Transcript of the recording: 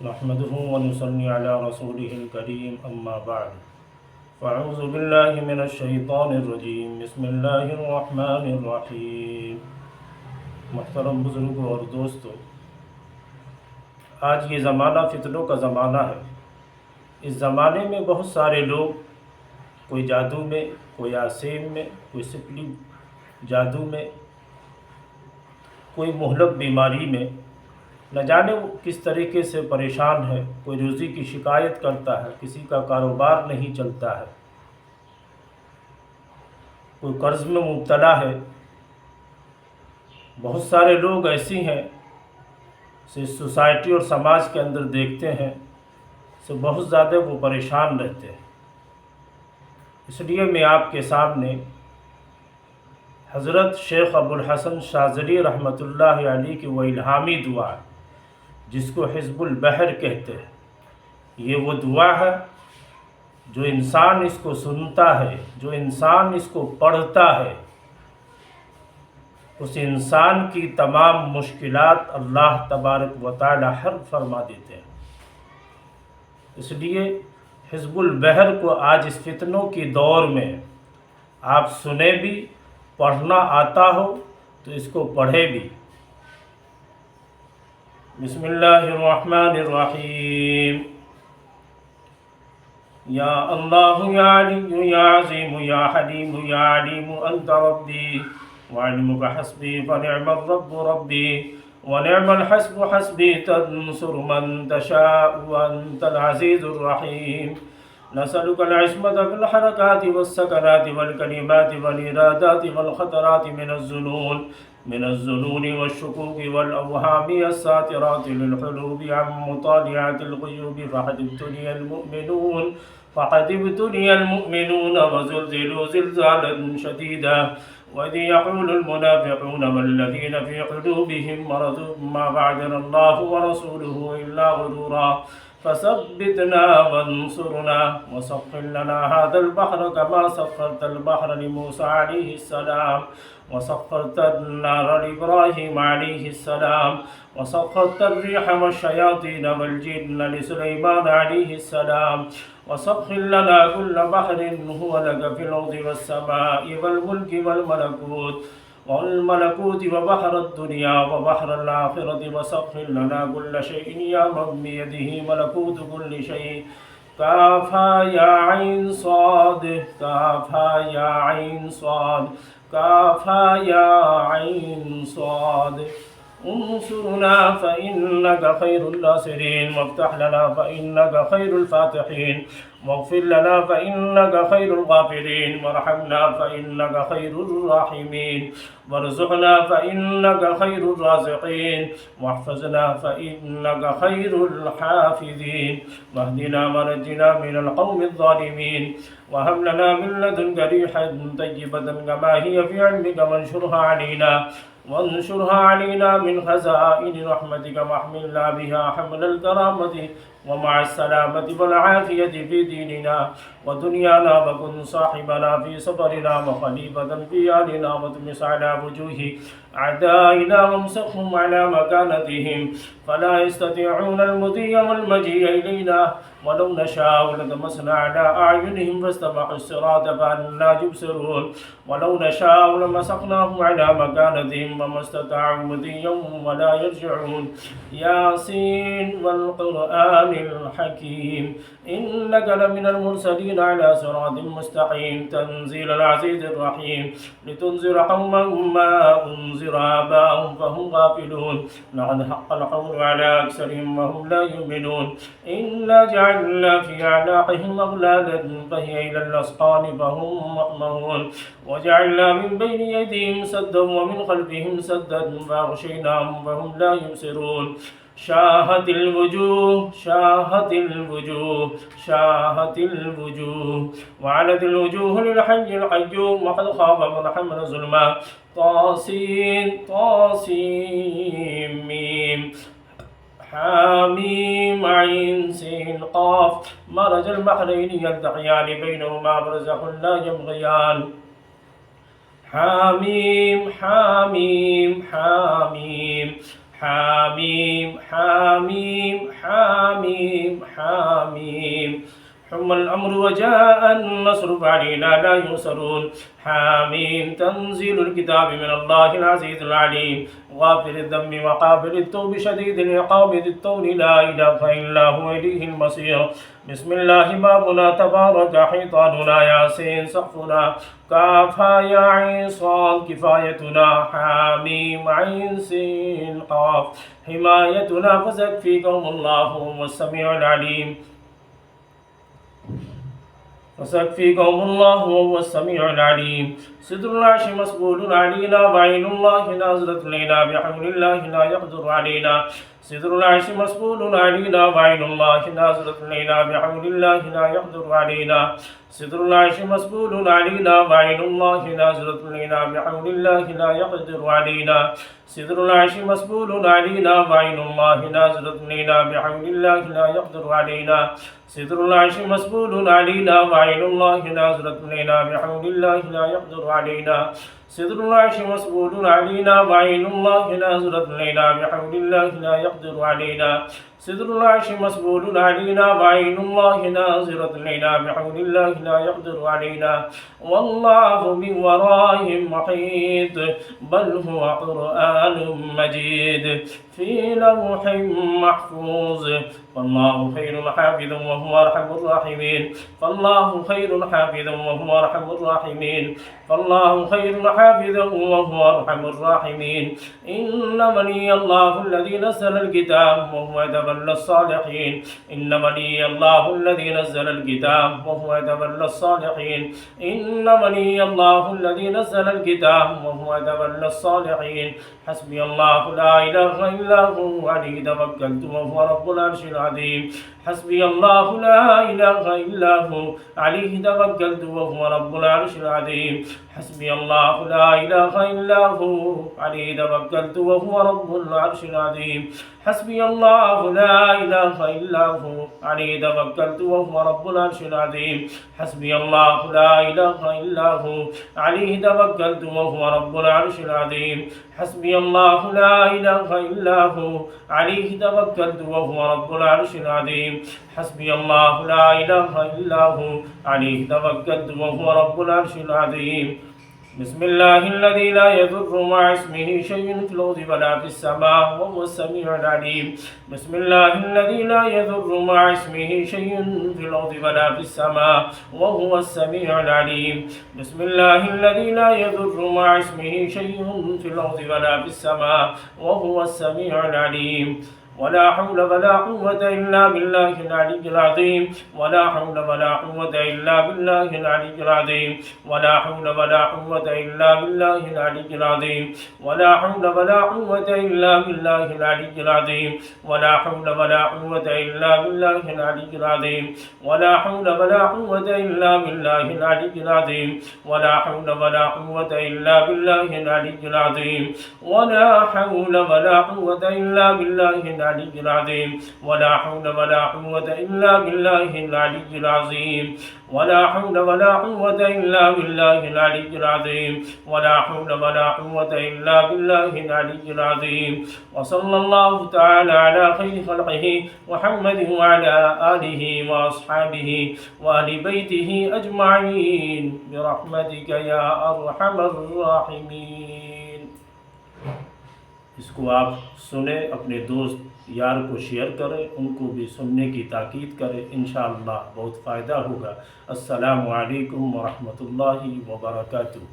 नहमदुहु व नुसल्ली अला रसूलिहिल करीम अम्मा बाद फ़अऊज़ु बिल्लाहि मिनश शैतानिर रजीम बिस्मिल्लाहिर रहमानिर रहीम। मुहतरम बुज़ुर्गों और दोस्तों, आज ये ज़माना फितनों का ज़माना है। इस ज़माने में बहुत सारे लोग, कोई जादू में, कोई आसेम में, कोई सिपली जादू में, कोई मुहलक बीमारी में, न जाने वो किस तरीके से परेशान है। कोई रोज़ी की शिकायत करता है, किसी का कारोबार नहीं चलता है, कोई कर्ज़ में मुब्तला है। बहुत सारे लोग ऐसी हैं से सोसाइटी और समाज के अंदर देखते हैं से बहुत ज़्यादा वो परेशान रहते हैं। इसलिए मैं आपके सामने हज़रत शेख अबुल हसन शाज़ली रहमतुल्लाह अलैह की वो इल्हामी दुआ, जिसको हिज़्बुल बहर कहते हैं, ये वो दुआ है जो इंसान इसको सुनता है, जो इंसान इसको पढ़ता है, उस इंसान की तमाम मुश्किलात अल्लाह तबारक व तआला हल फरमा देते हैं। इसलिए हिज़्बुल बहर को आज इस फितनों की दौर में आप सुने भी, पढ़ना आता हो तो इसको पढ़े भी। बिस्मिल्लाहिर्रहमानिर्रहीम। या अल्लाह या अली या अज़ीम या हलीम या अलीम अंत रब्बी व इल्मुका हस्बी व निअमर रब्बु रब्बी व निअमल हस्बु हस्बी तंसुर मन तशाअ व अंतल अज़ीज़ुर रहीम। नसअलुकल इस्मत फिल हरकाति वस्सकनाति वल कलिमाति वल इरादाति वल खतराति मिनज़्ज़ुनूनि वश्शुकूकि वल अवहामि अस्सातिराति लिल हुलूबि अन मुतालिअतिल ग़ुयूबि फ़क़द इब्तुलियल मुअ्मिनून वज़ुलज़िलू ज़िलज़ालन शदीदा वइज़ यक़ूलुल मुनाफ़िक़ून वल्लज़ीना फ़ी क़ुलूबिहिम मरज़ुन मा वअदनल्लाहु व रसूलुहु इल्ला ग़ुरूरा फ़सब्बितना वंसुरना वसख़्खिर लना हाज़ल बहर कमा सख़्खरतल बहर लिमूसा अलैहिस्सलाम वसख़्खरतन नार लिइब्राहीम अलैहिस्सलाम वसख़्खरतर रिह वश्शयातीन वल्जिन्न लिसुलैमान अलैहिस्सलाम वसख़्खिर लना कुल्ल बहरिन हुवा लक फ़िल अर्ज़ि वस्समाइ वल मुल्कि वल मलकूत व बहरद दुनिया व बहरल आखिरति वसख़्खिर लना कुल्ल शैइन या मन बियदिहि मलकूत कुल्लि शै। काफ़ा या ऐन साद, काफ़ा या ऐन साद, काफ़ा या ऐन साद। उन्सुरना फ़इन्नक खैरुल नासिरीन वफ़्तह लना फ़इन्नक खैरुल फ़ातिहीन वग़फ़िर लना फ़इन्नक खैरुल गाफ़िरीन वरहमना फ़इन्नक खैरुर राहिमीन वरज़ुक़ना फ़इन्नक खैरुर राज़िक़ीन वहफ़ज़ना फ़इन्नक खैरुल हाफ़िज़ीन वहदिना वनज्जिना मिनल क़ौमिज़ ज़ालिमीन वहब लना मिन लदुनक रिहन तय्यबतन कमा हिय फ़ी इल्मिक वंशुरहा अलैना मिन ख़ज़ाइनि रहमतिक वहमिलना बिहा हमलल करामति व मअस्सलामति वल आफ़ियति फ़ी दीनिना व दुनियाना व कुन साहिबना फ़ी सफ़रिना व ख़लीफ़तन फ़ी आलिना व तुमिस अला वुजूहि अअदाइना वम्सखहुम अला मकानतिहिम फ़ला यस्ततिऊनल मुज़ीय वल मजीअ इलैना वलौ नशाअ लतमस्ना अला अअयुनिहिम फ़स्तबक़ुस सिरात फ़अन्ना युबसिरून वलौ नशाअ लमसख़नाहुम अला मकानतिहिम वमस्तताअू मुज़ीयन वला यरजिऊन। यासीन वल क़ुरआनिल हकीम इन्नक लमिनल मुरसलीन अला सिरातिन मुस्तक़ीम तंज़ीलल अज़ीज़िर रहीम लितुनज़िर क़ौमन मा उन्ज़िर आबाअहुम फ़हुम गाफ़िलून लक़द हक़्क़ल क़ौलु अला अक्सरिहिम वहुम ला युमिनून इन्ना जअलना फ़ी अअनाक़िहिम अग़लालन फ़हिय इलल अज़क़ानि फ़हुम मक़महून वजअलना मिन बैनि अयदीहिम सद्दन व मिन ख़ल्फ़िहिम सद्दन फ़अग़शयनाहुम फ़हुम ला युबसिरून। शाहतिल वुजूह, शाहतिल वुजूह, शाहतिल वुजूह वअनतिल वुजूह लिल हय्यिल क़य्यूम वक़द ख़ाब मन हमल ज़ुल्मा। तासीन तासीम मीम हामीम ऐन सीन क़ाफ मरजल बहरैनि यल्तक़ियान बैनहुमा बरज़ख़ुन ला यबग़ियान। हामीम हामीम हामीम حاميم حاميم حاميم حاميم. حم الأمر وجاء النصر فعلينا لا ينصرون. حاميم تنزيل الكتاب من الله العزيز العليم غافر الذنب وقابل التوب شديد العقاب ذي الطول لا إله إلا هو إليه المصير. بسم الله بابنا تبارك حيطاننا ياسين سقفنا كافها يا عين صاد كفايتنا حاميم عين سين قاف حمايتنا فسيكفيكهم الله هو السميع العليم فسيكفيكهم الله وهو السميع العليم. صدر العرش مسؤول علينا وعين الله نازلة إلينا بحول الله لا يقدر علينا. صدر العرش مسؤول علينا وعين الله نازلة إلينا بحول الله لا يقدر علينا. صدر العرش مسؤول علينا وعين الله نازلة إلينا بحول الله لا يقدر علينا. صدر العرش مسؤول علينا وعين الله نازلة إلينا بحول الله لا يقدر علينا. صدر العرش مسؤول علينا وعين الله نازلة إلينا بحول الله لا يقدر علينا. صدر العرش مسؤول علينا وعين الله نازلة إلينا بحول الله لا يقدر علينا. صدر العرش مسؤول علينا وعين الله ناظرة إلينا بحول الله لا يقدر علينا. والله من ورائهم محيط بل هو قرآن مجيد في لوح محفوظ. فالله خير حافظا وهو أرحم الراحمين. فالله خير حافظا وهو أرحم الراحمين. فالله خير حافظا وهو أرحم الراحمين. إن ولي الله الذي نزل الكتاب وهو يتولى الصالحين. إن ولي الله الذي نزل الكتاب وهو يتولى الصالحين. إن ولي الله الذي نزل الكتاب وهو يتولى الصالحين. حسبي الله لا إله إلا هو عليه توكلت وهو رب العرش العظيم. حسبي الله لا إله إلا هو عليه توكلت وهو رب العرش العظيم. حسبي الله لا إله إلا هو عليه توكلت وهو رب العرش العظيم. حسبي الله لا إله إلا هو عليه توكلت وهو رب العرش العظيم. حسبي الله لا إله إلا هو عليه توكلت وهو رب العرش العظيم. حسبي الله لا إله إلا هو عليه توكلت وهو رب العرش العظيم. حسبي الله لا إله إلا هو عليه توكلت وهو رب العرش العظيم. بسم الله الذي لا يضر مع اسمه شيء في الأرض ولا في السماء وهو السميع العليم. بسم الله الذي لا يضر مع اسمه شيء في الأرض ولا في السماء وهو السميع العليم. بسم الله الذي لا يضر مع اسمه شيء في الأرض ولا في السماء وهو السميع العليم. ولا حول ولا قوة إلا بالله العلي العظيم. ولا حول ولا قوة إلا بالله العلي العظيم. ولا حول ولا قوة إلا بالله العلي العظيم. ولا حول ولا قوة إلا بالله العلي العظيم. ولا حول ولا قوة إلا بالله العلي العظيم. ولا حول ولا قوة إلا بالله العلي العظيم. ولا حول ولا قوة إلا بالله العلي العظيم. ولا حول ولا قوة إلا بالله العلي العظيم. ولا حول ولا قوة إلا بالله العلي العظيم. ولا حول ولا قوة إلا بالله العلي العظيم. ولا حول ولا قوة إلا بالله العلي العظيم. وصلى الله تعالى على خير خلقه محمد وعلى آله وأصحابه وآل بيته أجمعين برحمتك يا أرحم الراحمين. इसको आप सुने, अपने दोस्त यार को शेयर करें, उनको भी सुनने की ताकीद करें, इंशाअल्लाह बहुत फ़ायदा होगा। अस्सलामु अलैकुम व रहमतुल्लाहि व बरकातुहू।